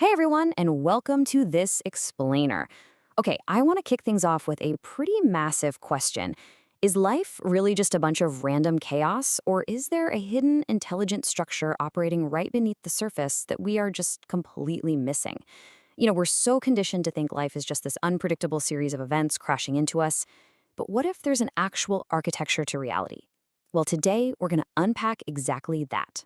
Hey everyone, and welcome to this explainer. Okay, I want to kick things off with a pretty massive question. Is life really just a bunch of random chaos, or is there a hidden intelligent structure operating right beneath the surface that we are just completely missing? We're so conditioned to think life is just this unpredictable series of events crashing into us. But what if there's an actual architecture to reality? Well, today we're going to unpack exactly that.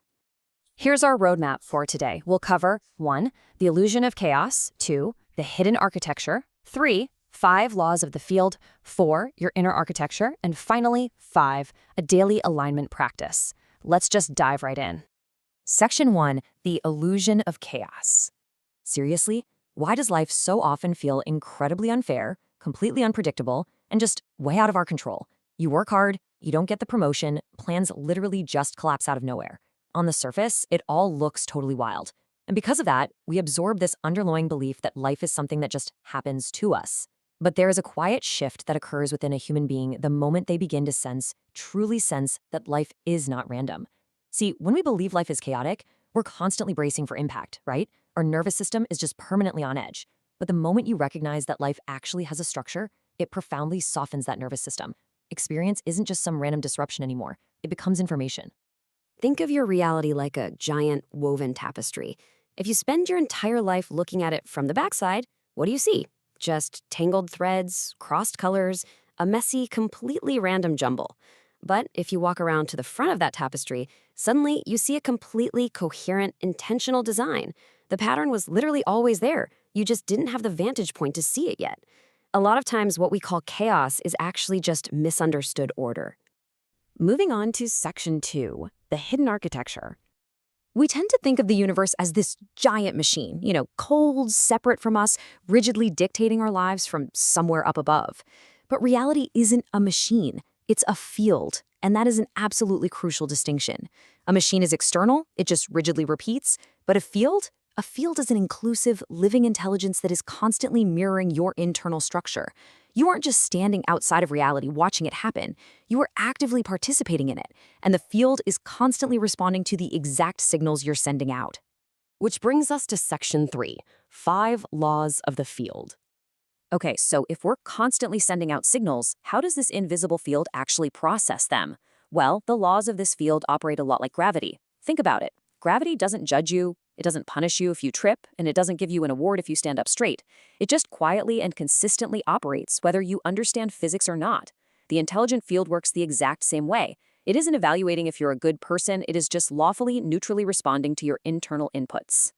Here's our roadmap for today. We'll cover 1. The illusion of chaos, 2. The hidden architecture, 3. 5 laws of the field, 4. Your inner architecture, and finally, 5. A daily alignment practice. Let's just dive right in. Section 1. The illusion of chaos. Seriously, why does life so often feel incredibly unfair, completely unpredictable, and just way out of our control? You work hard, you don't get the promotion, plans literally just collapse out of nowhere. On the surface, it all looks totally wild. And because of that, we absorb this underlying belief that life is something that just happens to us. But there is a quiet shift that occurs within a human being the moment they begin to truly sense that life is not random. See, when we believe life is chaotic, we're constantly bracing for impact, right? Our nervous system is just permanently on edge. But the moment you recognize that life actually has a structure, it profoundly softens that nervous system. Experience isn't just some random disruption anymore. It becomes information. Think of your reality like a giant woven tapestry. If you spend your entire life looking at it from the backside, what do you see? Just tangled threads, crossed colors, a messy, completely random jumble. But if you walk around to the front of that tapestry, suddenly you see a completely coherent, intentional design. The pattern was literally always there. You just didn't have the vantage point to see it yet. A lot of times what we call chaos is actually just misunderstood order. Moving on to Section 2, the hidden architecture. We tend to think of the universe as this giant machine, cold, separate from us, rigidly dictating our lives from somewhere up above. But reality isn't a machine, it's a field, and that is an absolutely crucial distinction. A machine is external, it just rigidly repeats, but a field is an inclusive, living intelligence that is constantly mirroring your internal structure. You aren't just standing outside of reality watching it happen. You are actively participating in it, and the field is constantly responding to the exact signals you're sending out. Which brings us to Section 3, 5 laws of the field. Okay, so if we're constantly sending out signals, how does this invisible field actually process them? Well, the laws of this field operate a lot like gravity. Think about it. Gravity doesn't judge you, it doesn't punish you if you trip, and it doesn't give you an award if you stand up straight. It just quietly and consistently operates whether you understand physics or not. The intelligent field works the exact same way. It isn't evaluating if you're a good person, it is just lawfully, neutrally responding to your internal inputs.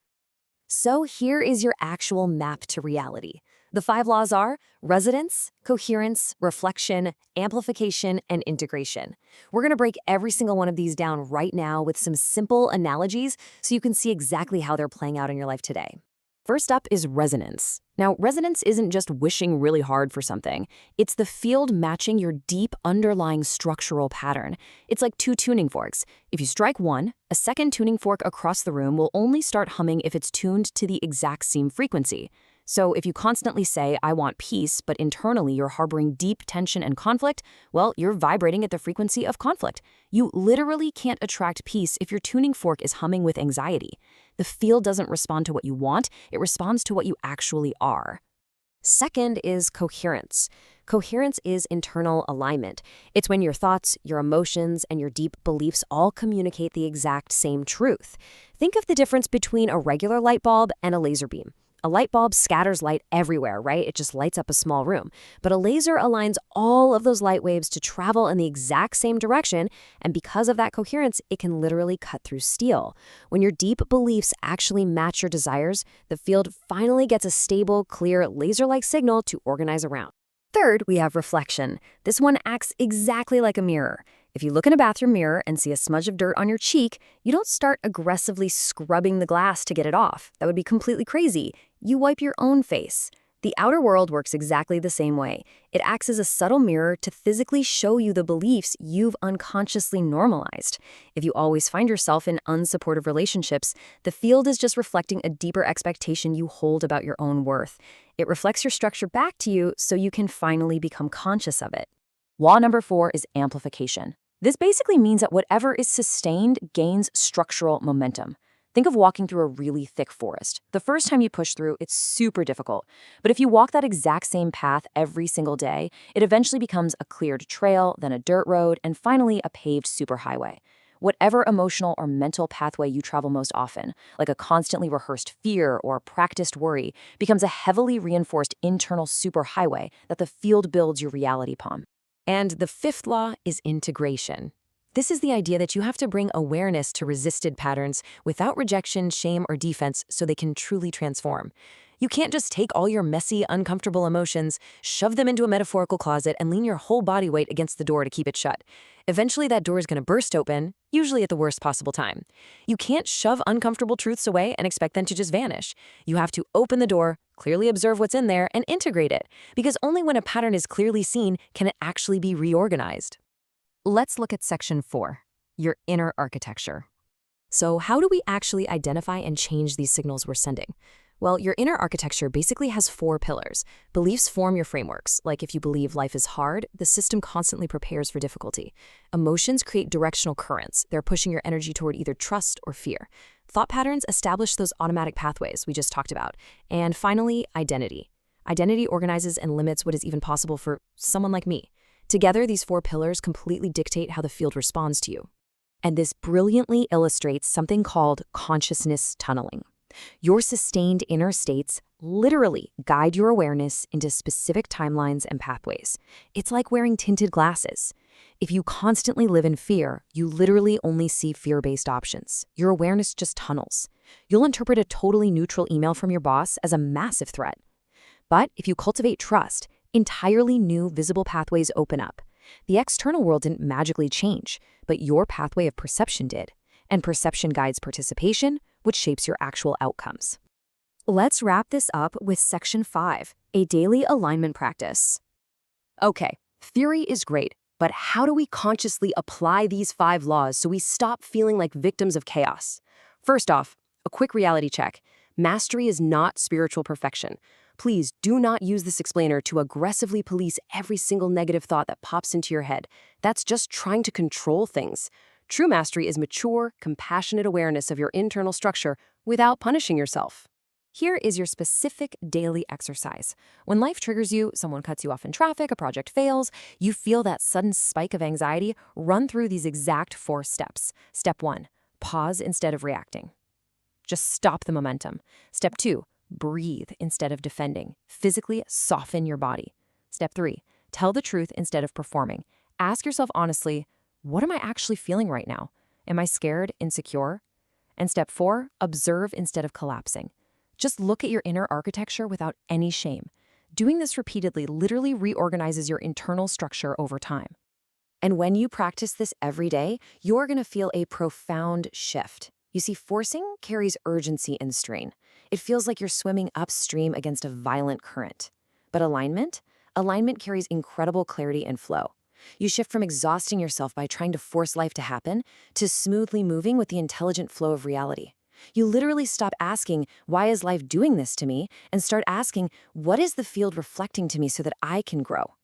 So here is your actual map to reality. The 5 laws are resonance, coherence, reflection, amplification, and integration. We're going to break every single one of these down right now with some simple analogies so you can see exactly how they're playing out in your life today. First up is resonance. Now, resonance isn't just wishing really hard for something. It's the field matching your deep underlying structural pattern. It's like 2 tuning forks. If you strike one, a second tuning fork across the room will only start humming if it's tuned to the exact same frequency. So if you constantly say, I want peace, but internally you're harboring deep tension and conflict, well, you're vibrating at the frequency of conflict. You literally can't attract peace if your tuning fork is humming with anxiety. The field doesn't respond to what you want, it responds to what you actually are. Second is coherence. Coherence is internal alignment. It's when your thoughts, your emotions, and your deep beliefs all communicate the exact same truth. Think of the difference between a regular light bulb and a laser beam. A light bulb scatters light everywhere, right? It just lights up a small room. But a laser aligns all of those light waves to travel in the exact same direction, and because of that coherence, it can literally cut through steel. When your deep beliefs actually match your desires, the field finally gets a stable, clear, laser-like signal to organize around. Third, we have reflection. This one acts exactly like a mirror. If you look in a bathroom mirror and see a smudge of dirt on your cheek, you don't start aggressively scrubbing the glass to get it off. That would be completely crazy. You wipe your own face. The outer world works exactly the same way. It acts as a subtle mirror to physically show you the beliefs you've unconsciously normalized. If you always find yourself in unsupportive relationships, the field is just reflecting a deeper expectation you hold about your own worth. It reflects your structure back to you so you can finally become conscious of it. Law number 4 is amplification. This basically means that whatever is sustained gains structural momentum. Think of walking through a really thick forest. The first time you push through, it's super difficult. But if you walk that exact same path every single day, it eventually becomes a cleared trail, then a dirt road, and finally a paved superhighway. Whatever emotional or mental pathway you travel most often, like a constantly rehearsed fear or practiced worry, becomes a heavily reinforced internal superhighway that the field builds your reality upon. And the fifth law is integration. This is the idea that you have to bring awareness to resisted patterns without rejection, shame, or defense so they can truly transform. You can't just take all your messy, uncomfortable emotions, shove them into a metaphorical closet, and lean your whole body weight against the door to keep it shut. Eventually, that door is going to burst open, usually at the worst possible time. You can't shove uncomfortable truths away and expect them to just vanish. You have to open the door, clearly observe what's in there, and integrate it, because only when a pattern is clearly seen can it actually be reorganized. Let's look at Section 4, your inner architecture. So how do we actually identify and change these signals we're sending? Well, your inner architecture basically has 4 pillars. Beliefs form your frameworks. Like if you believe life is hard, the system constantly prepares for difficulty. Emotions create directional currents. They're pushing your energy toward either trust or fear. Thought patterns establish those automatic pathways we just talked about. And finally, identity. Identity organizes and limits what is even possible for someone like me. Together, these 4 pillars completely dictate how the field responds to you. And this brilliantly illustrates something called consciousness tunneling. Your sustained inner states literally guide your awareness into specific timelines and pathways. It's like wearing tinted glasses. If you constantly live in fear, you literally only see fear-based options. Your awareness just tunnels. You'll interpret a totally neutral email from your boss as a massive threat. But if you cultivate trust, entirely new visible pathways open up. The external world didn't magically change, but your pathway of perception did. And perception guides participation, which shapes your actual outcomes. Let's wrap this up with Section 5, a daily alignment practice. Okay, theory is great, but how do we consciously apply these 5 laws so we stop feeling like victims of chaos? First off, a quick reality check. Mastery is not spiritual perfection. Please do not use this explainer to aggressively police every single negative thought that pops into your head. That's just trying to control things. True mastery is mature, compassionate awareness of your internal structure without punishing yourself. Here is your specific daily exercise. When life triggers you, someone cuts you off in traffic, a project fails, you feel that sudden spike of anxiety, run through these exact 4 steps. Step 1, pause instead of reacting. Just stop the momentum. Step 2, breathe instead of defending. Physically soften your body. Step 3, tell the truth instead of performing. Ask yourself honestly, what am I actually feeling right now? Am I scared, insecure? And step 4, observe instead of collapsing. Just look at your inner architecture without any shame. Doing this repeatedly literally reorganizes your internal structure over time. And when you practice this every day, you're going to feel a profound shift. You see, forcing carries urgency and strain. It feels like you're swimming upstream against a violent current. But alignment carries incredible clarity and flow. You shift from exhausting yourself by trying to force life to happen to smoothly moving with the intelligent flow of reality. You literally stop asking, why is life doing this to me? And start asking, what is the field reflecting to me so that I can grow?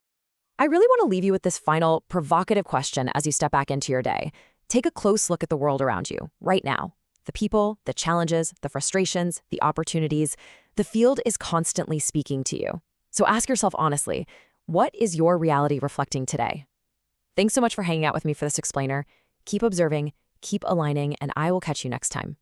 I really want to leave you with this final provocative question as you step back into your day. Take a close look at the world around you right now. The people, the challenges, the frustrations, the opportunities. The field is constantly speaking to you. So ask yourself honestly, what is your reality reflecting today? Thanks so much for hanging out with me for this explainer. Keep observing, keep aligning, and I will catch you next time.